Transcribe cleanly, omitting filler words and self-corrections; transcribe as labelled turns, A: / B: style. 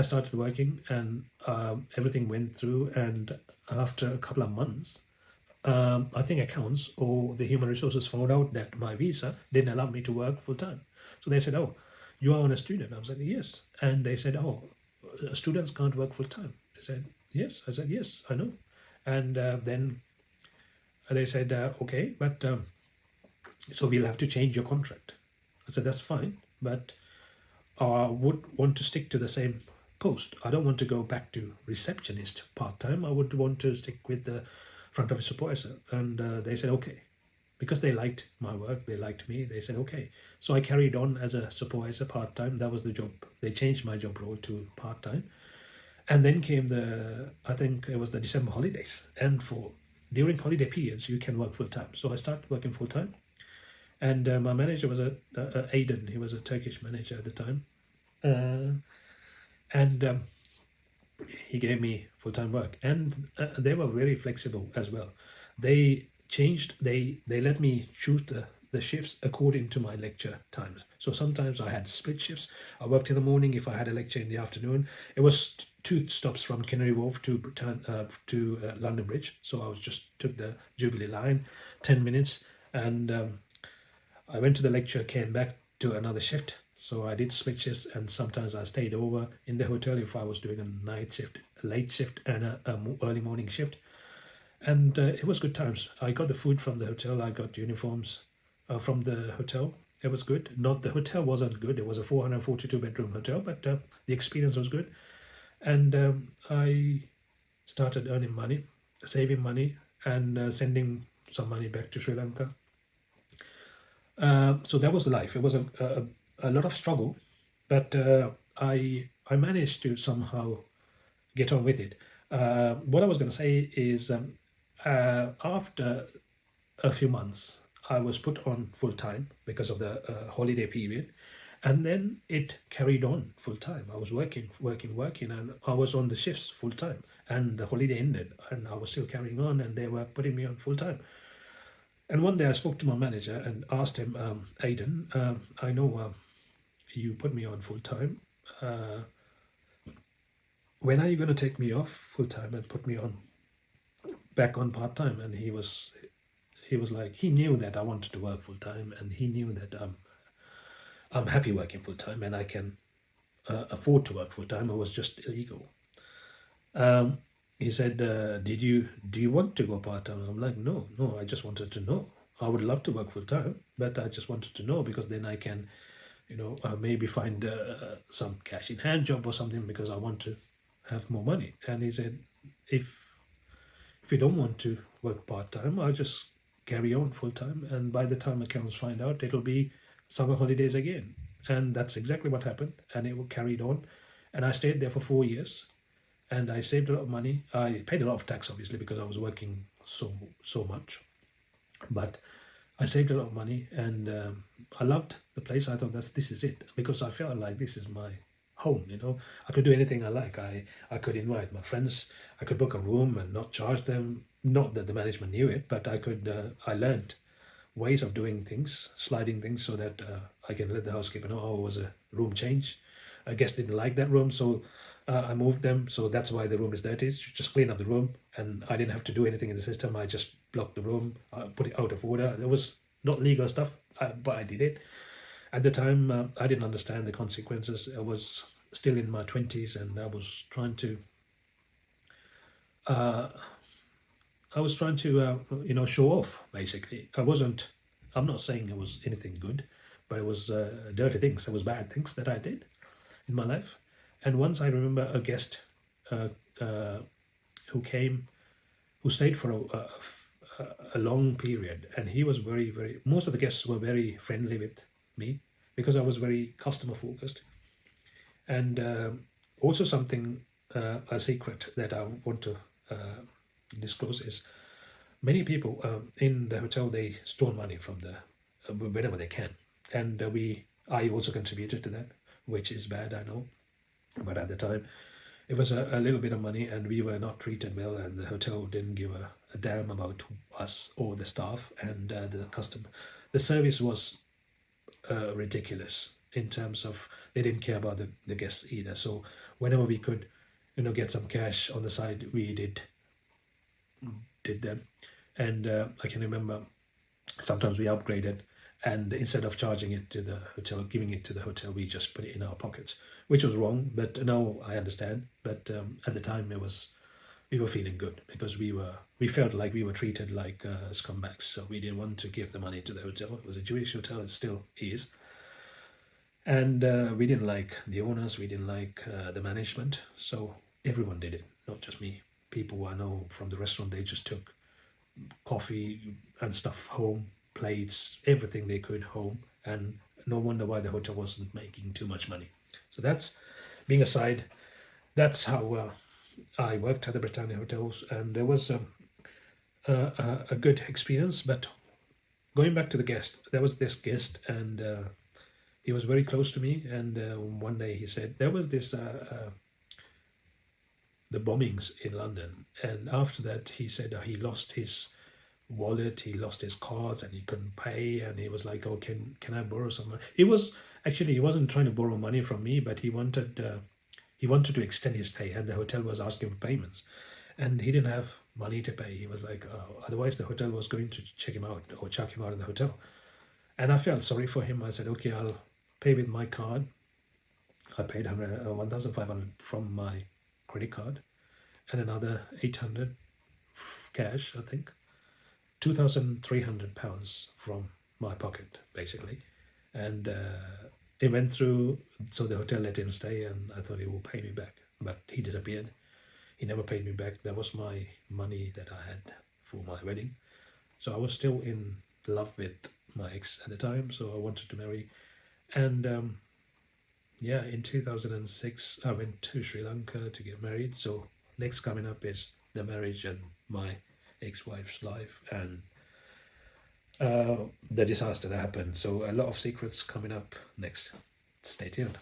A: I started working, and everything went through. And after a couple of months, I think accounts or the human resources found out that my visa didn't allow me to work full time. So they said, "Oh, you are on a student." I was like, "Yes." And they said, "Oh, students can't work full time." I said, "Yes." I said, "Yes, I know." And then they said, "Okay, but so we'll have to change your contract." I said, "That's fine, but I would want to stick to the same post. I don't want to go back to receptionist part time. I would want to stick with the front office supervisor." And they said, "Okay." Because they liked my work, they liked me, they said, "Okay." So I carried on as a supervisor part time. That was the job. They changed my job role to part time. And then came I think it was the December holidays. And during holiday periods, you can work full time. So I started working full time. And my manager was Aiden. He was a Turkish manager at the time. And he gave me full-time work, and they were very flexible as well. They let me choose the shifts according to my lecture times. So sometimes I had split shifts. I worked in the morning. If I had a lecture in the afternoon, it was 2 stops from Canary Wharf to London Bridge. So I was just took the Jubilee line, 10 minutes, and I went to the lecture, came back to another shift. So I did split shifts, and sometimes I stayed over in the hotel if I was doing a night shift, a late shift, and a early morning shift. And it was good times. I got the food from the hotel. I got uniforms from the hotel. It was good. Not the hotel wasn't good. It was a 442 bedroom hotel, but the experience was good. And I started earning money, saving money, and sending some money back to Sri Lanka. So that was the life. It was a lot of struggle, but I managed to somehow get on with it. What I was going to say is, after a few months, I was put on full time because of the holiday period, and then it carried on full time. I was working, and I was on the shifts full time. And the holiday ended, and I was still carrying on, and they were putting me on full time. And one day I spoke to my manager and asked him, "Aiden, I know you put me on full time. When are you going to take me off full time and put me on back on part time?" And he was like, he knew that I wanted to work full time, and he knew that I'm happy working full time, and I can afford to work full time. I was just illegal. He said, do you want to go part time?" I'm like, no, I just wanted to know. I would love to work full time, but I just wanted to know because then I can, maybe find some cash in hand job or something, because I want to have more money. And he said, if you don't want to work part time, I'll just carry on full time. And by the time accounts find out, it'll be summer holidays again. And that's exactly what happened. And it carried on. And I stayed there for 4 years. And I saved a lot of money. I paid a lot of tax, obviously, because I was working so much. But I saved a lot of money, and I loved the place. I thought this is it, because I felt like this is my home. I could do anything I like. I could invite my friends. I could book a room and not charge them. Not that the management knew it, but I learned ways of doing things, sliding things, so that I can let the housekeeper know, oh, it was a room change. A guest didn't like that room, so I moved them. So that's why the room is dirty. Just clean up the room, and I didn't have to do anything in the system. I just blocked the room, put it out of order. It was not legal stuff, but I did it. At the time, I didn't understand the consequences. I was still in my 20s, and I was trying to show off, basically. I'm not saying it was anything good, but it was dirty things. It was bad things that I did in my life. And once I remember a guest who stayed for a long period, and he was most of the guests were very friendly with me, because I was very customer focused. And also something, a secret that I want to disclose is, many people in the hotel, they stole money from whenever they can. And I also contributed to that, which is bad, I know. But at the time, it was a little bit of money, and we were not treated well, and the hotel didn't give a damn about us or the staff and the customer. The service was ridiculous in terms of they didn't care about the guests either. So whenever we could, get some cash on the side, we did them. And I can remember sometimes we upgraded, and instead of charging it to the hotel, giving it to the hotel, we just put it in our pockets, which was wrong. But now I understand. But at the time, we were feeling good because we felt like we were treated like scumbags. So we didn't want to give the money to the hotel. It was a Jewish hotel. It still is. And we didn't like the owners. We didn't like the management. So everyone did it, not just me. People who I know from the restaurant, they just took coffee and stuff home, plates, everything they could home, and no wonder why the hotel wasn't making too much money. So that's being aside. That's how I worked at the Britannia hotels, and there was a good experience. But going back to the guest, there was this guest, and he was very close to me. And one day he said there was this the bombings in London, and after that he said he lost his wallet, he lost his cards, and he couldn't pay. And he was like, "Oh, can I borrow some money?" He wasn't trying to borrow money from me, but he wanted to extend his stay, and the hotel was asking for payments, and he didn't have money to pay. He was like, otherwise the hotel was going to check him out or chuck him out of the hotel. And I felt sorry for him. I said, okay, I'll pay with my card. I paid 1,500 from my credit card, and another 800 cash, I think. £2,300 from my pocket, basically. And it went through, so the hotel let him stay, and I thought he will pay me back. But he disappeared. He never paid me back. That was my money that I had for my wedding. So I was still in love with my ex at the time, so I wanted to marry. And yeah, in 2006, I went to Sri Lanka to get married. So next coming up is the marriage and my ex-wife's life, and the disaster that happened. So a lot of secrets coming up next. Stay tuned.